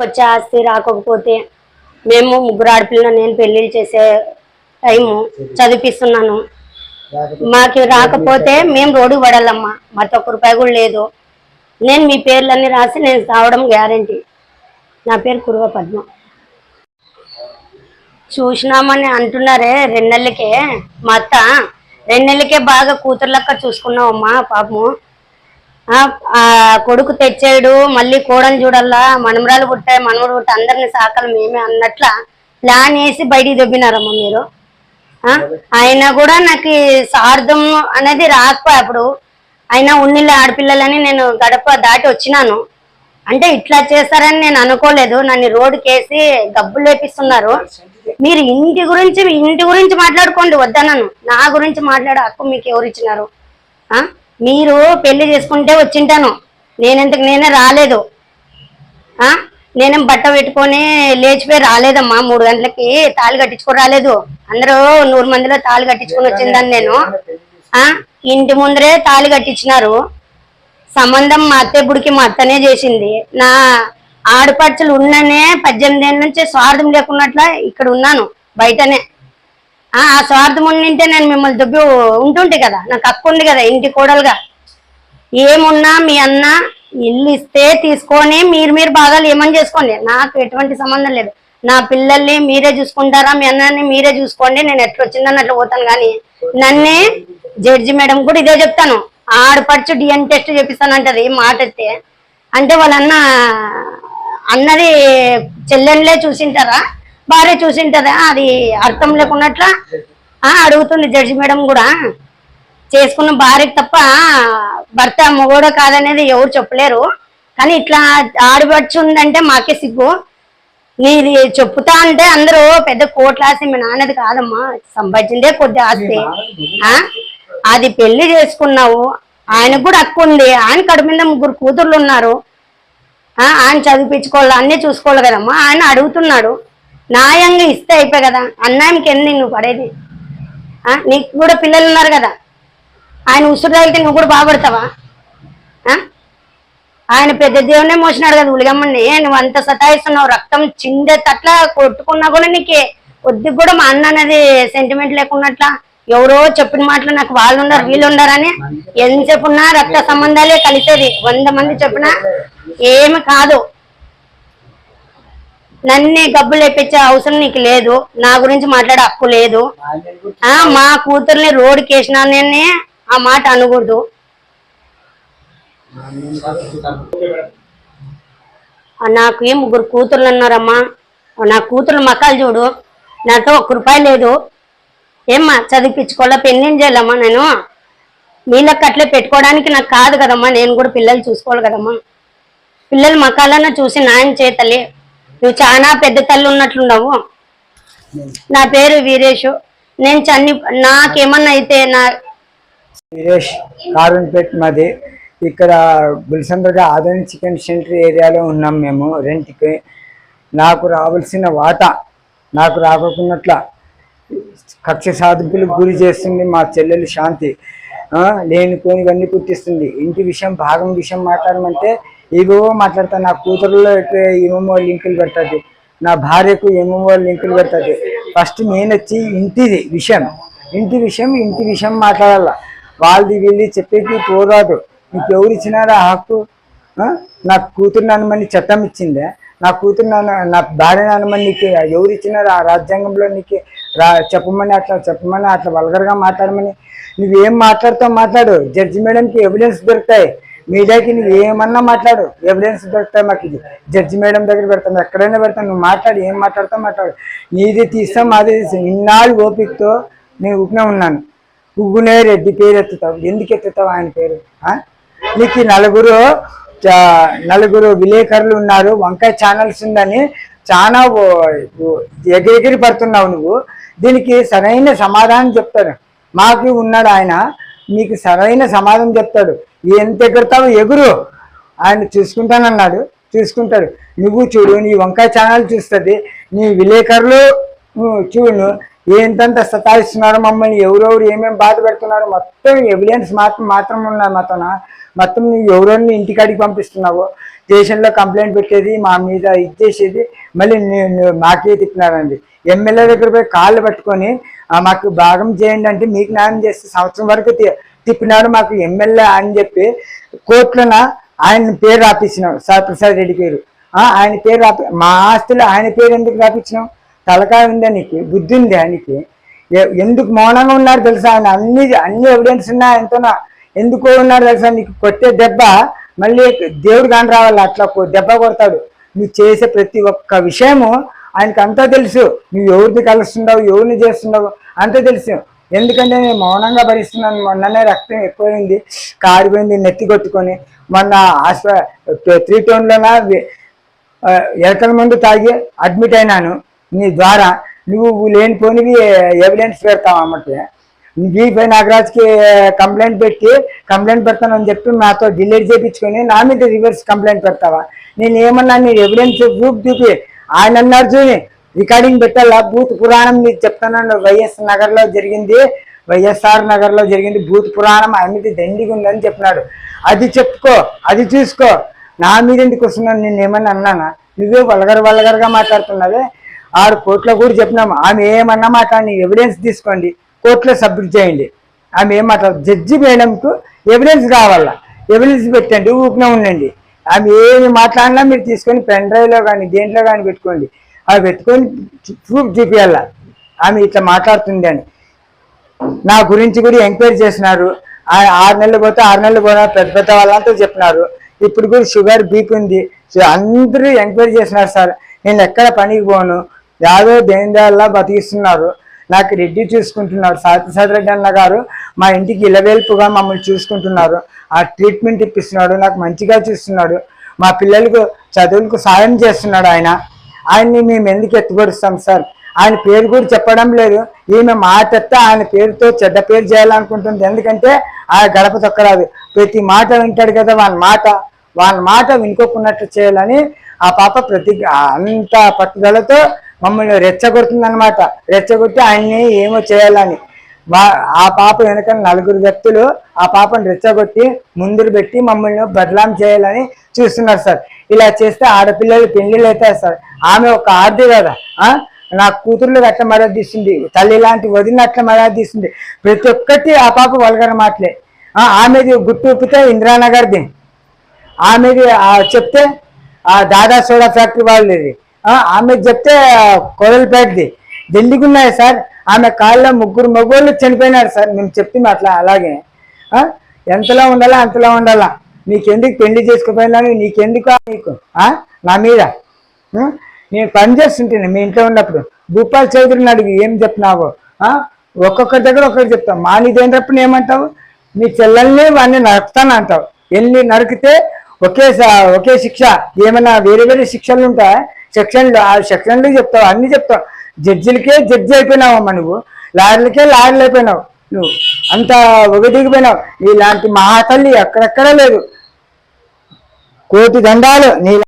వచ్చే ఆస్తి రాకపోతే మేము ముగ్గురు ఆడపిల్లలు నేను పెళ్లిళ్ళు చేసే టైము చదివిస్తున్నాను. మాకు రాకపోతే మేము రోడ్డు పడాలమ్మా. మాకు ₹1 కూడా లేదు. నేను మీ పేర్లన్నీ రాసి నేను రావడం గ్యారంటీ. నా పేరు కురువ పద్మ. చూసినామని అంటున్నారే 2 నెలలకే. మా అత్త 2 నెలలకే బాగా కూతుర్లక్క చూసుకున్నావమ్మా. పాపము కొడుకు తెచ్చాడు, మళ్ళీ కోడని చూడల్లా, మనమరాలు పుట్టాయి, మనవడు పుట్టాయి, అందరిని సాకలు మేమే అన్నట్ల ప్లాన్ వేసి బయటికి దొబ్బినారమ్మా మీరు. అయినా కూడా నాకు స్వార్థం అనేది రాకపోయా. అప్పుడు అయినా ఉన్నిళ్ళ ఆడపిల్లలని నేను గడప దాటి వచ్చినాను. అంటే ఇట్లా చేస్తారని నేను అనుకోలేదు. నన్ను రోడ్డుకేసి గబ్బులు లేపిస్తున్నారు. మీరు ఇంటి గురించి మాట్లాడుకోండి, వద్దన్నాను. నా గురించి మాట్లాడే హక్కు మీకు ఎవరు ఇచ్చినారు? మీరు పెళ్లి చేసుకుంటే వచ్చింటాను. నేనే రాలేదు. నేనేం బట్ట పెట్టుకొని లేచిపోయి రాలేదమ్మా. 3 గంటలకి తాళి కట్టించుకొని రాలేదు. అందరూ 100 మందిలో తాళి కట్టించుకొని వచ్చిందని నేను. ఇంటి ముందరే తాళి కట్టించినారు. సంబంధం మా అత్తెప్పుడికి మా అత్తనే చేసింది. నా ఆడపడుచులు ఉన్ననే 18 ఏళ్ళ నుంచి స్వార్థం లేకున్నట్ల ఇక్కడ ఉన్నాను బయటనే. ఆ స్వార్థం ఉండింటే నేను మిమ్మల్ని దుబ్బి ఉంటుంటే కదా. నాకు హక్కు ఉంది కదా ఇంటి కోడలుగా. ఏమున్నా మీ అన్న ఇల్లు ఇస్తే తీసుకొని మీరు భాగాలు ఏమని చేసుకోండి. నాకు ఎటువంటి సంబంధం లేదు. నా పిల్లల్ని మీరే చూసుకుంటారా, మీ అన్నని మీరే చూసుకోండి. నేను ఎట్లా వచ్చిందని అట్లా పోతాను. కానీ నన్నే జడ్జి మేడం కూడా ఇదే చెప్తాను. ఆడపడుచు డిఎన్ టెస్ట్ చేపిస్తానంటది మాట ఎత్తే. అంటే వాళ్ళన్న అన్నది చెల్లెళ్ళే చూసింటారా, భార్య చూసింటదా? అది అర్థం లేకున్నట్లా అడుగుతుంది జడ్జి మేడం కూడా. చేసుకున్న భార్యకి తప్ప భర్త మొగోడ కాదనేది ఎవరు చెప్పలేరు. కానీ ఇట్లా ఆడపడుచు ఉందంటే మాకే సిగ్గు. నీది చెప్పుతా అంటే అందరూ పెద్ద కోట్ల ఆస్తి మీ నాన్నది కాదమ్మా, సంపాదించిందే కొద్ది ఆస్తి. అది పెళ్లి చేసుకున్నావు, ఆయనకు కూడా హక్కు ఉంది. ఆయన కడుపు మీద 3 కూతుర్లు ఉన్నారు. ఆయన చదివించుకోవాలి, అన్నీ చూసుకోవాలి కదమ్మా. ఆయన అడుగుతున్నాడు, న్యాయంగా ఇస్తే అయిపోయి కదా. అన్యాయంకి ఎందుకు నువ్వు పడేది? నీకు కూడా పిల్లలు ఉన్నారు కదా. ఆయన ఉసురు తగిలితే నువ్వు కూడా బాగుపడతావా? ఆయన పెద్ద దేవునే మోసినాడు కదా ఉలిగమ్మని. నువ్వు అంత సతాయిస్తున్నావు. రక్తం చిందే తట్లా కొట్టుకున్నా కూడా నీకు కొద్దిగా కూడా మా అన్న అనేది సెంటిమెంట్ లేకున్నట్లా. ఎవరో చెప్పిన మాటలు నాకు వాళ్ళు ఉన్నారు వీళ్ళు ఉన్నారని ఎంత చెప్పున్నా రక్త సంబంధాలే కలిసేది. 100 మంది చెప్పినా ఏమి కాదు. నన్నే గబ్బు లేపించే అవసరం నీకు లేదు. నా గురించి మాట్లాడే హక్కు లేదు. మా కూతుర్ని రోడ్డుకి వేసినానే ఆ మాట అనకూడదు. నాకు 3 కూతుర్లు అన్నారమ్మా. నా కూతుర్లు మకాలు చూడు. నాతో ₹1 లేదు. ఏమ్మా చదివించుకోవాలా, పెళ్ళిం చేయాలమ్మా. నేను మీళ్ళకి అట్లే పెట్టుకోవడానికి నాకు కాదు కదమ్మా. నేను కూడా పిల్లలు చూసుకోవాలి కదమ్మా. పిల్లలు మకాలన్నా చూసి న్యాయం చేతలే. నువ్వు చాలా పెద్ద తల్లి ఉన్నట్లున్నావు. నా పేరు వీరేష్. నేను నాకేమన్నా అయితే వీరేష్ కారున్పేట్ మాది. ఇక్కడ గుల్సంద్రగా ఆధునిక చికెన్ సెంటర్ ఏరియాలో ఉన్నాం మేము రెంట్కి. నాకు రావాల్సిన వాటా నాకు రాకున్నట్ల కక్ష సాధింపులకు గురి చేస్తుంది మా చెల్లెలు శాంతి. లేనిపోనివన్నీ పుట్టిస్తుంది. ఇంటి విషయం భాగం విషయం మాట్లాడమంటే ఏవో మాట్లాడతా. నా కూతురులో ఏమేమో లింకులు పెడుతుంది, నా భార్యకు ఏమేమో లింకులు పెడుతుంది. ఫస్ట్ నేను వచ్చి ఇంటి విషయం మాట్లాడాల. వాళ్ళది వీళ్ళది చెప్పేకి పోరాదు. నీకు ఎవరు ఇచ్చినారా హక్కు? నా కూతురు నాన్నమని చట్టం ఇచ్చిందే. నా కూతురు నా భార్య నాన్నమని నీకు ఎవరు ఇచ్చినారా? ఆ రాజ్యాంగంలో నీకు చెప్పమని అట్లా వల్గర్గా మాట్లాడమని. నువ్వేం మాట్లాడుతావు మాట్లాడు. జడ్జి మేడంకి ఎవిడెన్స్ దొరుకుతాయి. మీడియాకి నువ్వు ఏమన్నా మాట్లాడు, ఎవిడెన్స్ దొరుకుతాయి. మాకు ఇది జడ్జి మేడం దగ్గర పెడతాను, ఎక్కడైనా పెడతాను. నువ్వు మాట్లాడు, ఏం మాట్లాడతావు మాట్లాడు. నీది తీస్తాం, మాది తీస్తాం. ఇన్నాళ్ళు ఓపికతో నేను ఊపినే ఉన్నాను. ఉగ్గునే రెడ్డి పేరు ఎత్తుతావు. ఎందుకు ఎత్తుతావు ఆయన పేరు? నీకు 4 విలేకరులు ఉన్నారు, వంకాయ ఛానల్స్ ఉందని చాలా ఎగిరి పడుతున్నావు నువ్వు. దీనికి సరైన సమాధానం చెప్తాడు. మాకు ఉన్నాడు ఆయన, నీకు సరైన సమాధానం చెప్తాడు. ఎంత ఎగురుతావు ఎగురు, ఆయన చూసుకుంటానన్నాడు, చూసుకుంటాడు. నువ్వు చూడు, నీ వంకాయ ఛానల్ చూస్తుంది, నీ విలేకరులు చూడు ఎంతంత సతాయిస్తున్నారు మమ్మల్ని, ఎవరెవరు ఏమేమి బాధ పెడుతున్నారు మొత్తం ఎవిడెన్స్ మాత్రం ఉన్నాయి మాతోన. మొత్తం నువ్వు ఎవరెవరిని ఇంటికాడికి పంపిస్తున్నావు. స్టేషన్లో కంప్లైంట్ పెట్టేది, మా మీద ఇచ్చేసేది, మళ్ళీ మాకే తిప్పినారండి. ఎమ్మెల్యే దగ్గర పోయి కాళ్ళు పట్టుకొని మాకు భాగం చేయండి అంటే మీకు న్యాయం చేస్తే సంవత్సరం వరకు తిప్పినాడు మాకు ఎమ్మెల్యే అని చెప్పి కోర్టులోన ఆయన పేరు రాపించినాం, సార్ ప్రసాద్ రెడ్డి పేరు. ఆయన పేరు మా ఆస్తులు ఆయన పేరు ఎందుకు రాపించినాం? తలకాయ ఉందా నీకు? బుద్ధి ఉంది ఆయనకి? ఎందుకు మౌనంగా ఉన్నారు తెలుసా? ఆయన అన్ని ఎవిడెన్స్ ఉన్నాయి ఆయనతోనా. ఎందుకు ఉన్నారు తెలుసా? నీకు కొట్టే దెబ్బ మళ్ళీ దేవుడు కాని రావాలి, అట్లా దెబ్బ కొడతాడు. నువ్వు చేసే ప్రతి ఒక్క విషయము ఆయనకు అంతా తెలుసు. నువ్వు ఎవరిని కలుస్తున్నావు, ఎవరిని చేస్తున్నావు అంతా తెలుసు. ఎందుకంటే నేను మౌనంగా భరిస్తున్నాను. మొన్ననే రక్తం ఎక్కువైంది, కారిపోయింది, నెత్తి కొట్టుకొని. మొన్న త్రీ టౌన్లోన ఎలకల మందు తాగి అడ్మిట్ అయినాను. నీ ద్వారా నువ్వు లేనిపోనివి ఎవిడెన్స్ పెడతావు అన్నమాట. బీపై నాగరాజ్కి కంప్లైంట్ పెడతానని చెప్పి నాతో డిలీట్ చేయించుకొని నా మీద రివర్స్ కంప్లైంట్ పెడతావా? నేను ఏమన్నా నీ ఎవిడెన్స్ ప్రూఫ్ చూపి ఆయన అన్నారు చూని రికార్డింగ్ పెట్టాలా? భూత్ పురాణం నీకు చెప్తాను. వైఎస్ఆర్ నగర్లో జరిగింది భూత్ పురాణం, ఆయన మీద దండిగా ఉందని చెప్పినాడు. అది చెప్పుకో, అది చూసుకో. నా మీద ఎందుకు వస్తున్నాను? నేను ఏమన్నా అన్నానా? నువ్వే వల్గరగా మాట్లాడుతున్నావే. 6 కోర్టులో కూడా చెప్పినాము. ఆమె ఏమన్నా మాట్లాడి ఎవిడెన్స్ తీసుకోండి, కోర్టులో సబ్మిట్ చేయండి. ఆమె ఏం మాట్లాడు? జడ్జి మేడంకు ఎవిడెన్స్ కావాలా? ఎవిడెన్స్ పెట్టండి, ఊపిన ఉండండి. ఆమె ఏమి మాట్లాడినా మీరు తీసుకొని పెన్ డ్రైవ్లో కానీ దేంట్లో కానీ పెట్టుకోండి. అవి పెట్టుకొని ప్రూఫ్ చూపించాల ఆమె ఇట్లా మాట్లాడుతుంది అని. నా గురించి కూడా ఎంక్వైరీ చేసినారు. 6 నెలలు పోతే 6 నెలలు పోయినా పెద్ద వాళ్ళంతా చెప్పినారు. ఇప్పుడు కూడా షుగర్ బీపీ ఉంది. అందరూ ఎంక్వైరీ చేసినారు సార్. నేను ఎక్కడ పనికి పోను, యాదో దేనిదాల్లా బతికిస్తున్నారు. నాకు రెడ్డి చూసుకుంటున్నారు, సాతిసాద్ రెడ్డి అన్న గారు మా ఇంటికి ఇలవేల్పుగా మమ్మల్ని చూసుకుంటున్నారు. ఆ ట్రీట్మెంట్ ఇప్పిస్తున్నాడు, నాకు మంచిగా చూస్తున్నాడు. మా పిల్లలకు చదువులకు సాయం చేస్తున్నాడు ఆయన్ని మేము ఎందుకు ఎత్తుపరుస్తాం సార్? ఆయన పేరు కూడా చెప్పడం లేదు. ఈమె మాటెత్త ఆయన పేరుతో చెడ్డ పేరు చేయాలనుకుంటుంది. ఎందుకంటే ఆ గడప తొక్కరాదు. ప్రతి మాట వింటాడు కదా, వాళ్ళ మాట వినుకోకున్నట్లు చేయాలని ఆ పాప అంత పట్టుదలతో మమ్మల్ని రెచ్చగొడుతుందన్నమాట. రెచ్చగొట్టి ఆయన్ని ఏమో చేయాలని ఆ పాప వెనక 4 వ్యక్తులు ఆ పాపను రెచ్చగొట్టి ముందుకు పెట్టి మమ్మల్ని బదలాం చేయాలని చూస్తున్నారు సార్. ఇలా చేస్తే ఆడపిల్లలు పెళ్లిళ్ళు అవుతాయి సార్. ఆమె ఒక ఆర్ది కదా, నా కూతుర్లు అట్లా మర్యాద తీస్తుంది, తల్లి లాంటి వదిన అట్లా మర్యాద తీస్తుంది. ప్రతి ఒక్కటి ఆ పాప వల్గర మాటలే. ఆమెది గుట్టు ఉప్పితే ఇందిరానగర్ది, ఆమెది చెప్తే దాదా సోడా ఫ్యాక్టరీ వాళ్ళది, ఆమెది చెప్తే కోడలపేటది. ఢిల్లీకి ఉన్నాయి సార్. ఆమె కాళ్ళలో 3 మగవాళ్ళు చనిపోయినారు సార్. మేము చెప్తే అట్లా అలాగే ఎంతలో ఉండాలా అంతలో ఉండాలా. నీకెందుకు పెళ్లి చేసుకోపోయినా, నీకెందుకు నీకు నా మీద? నేను పని చేస్తుంటాను మీ ఇంట్లో ఉన్నప్పుడు. భూపాల్ చౌదరిని అడిగి ఏం చెప్పినావో ఒక్కొక్కరి దగ్గర ఒక్కటి చెప్తావు. మా నీదేంటప్పుడు ఏమంటావు? నీ చెల్లెల్ని వాడిని నరుకుతాను అంటావు. ఎన్ని నరికితే ఒకే శిక్ష? ఏమైనా వేరే వేరే శిక్షలు ఉంటాయా? సెక్షన్లు, ఆ సెక్షన్లు చెప్తావు, అన్ని చెప్తావు. జడ్జిలకే జడ్జి అయిపోయినావమ్మా నువ్వు, లాయర్లకే లాయర్లు అయిపోయినావు. నువ్వు అంత ఒగదిగిపోయినావు. ఇలాంటి మహాతల్లి ఎక్కడెక్కడా లేదు. 1,000 దండాలు నీ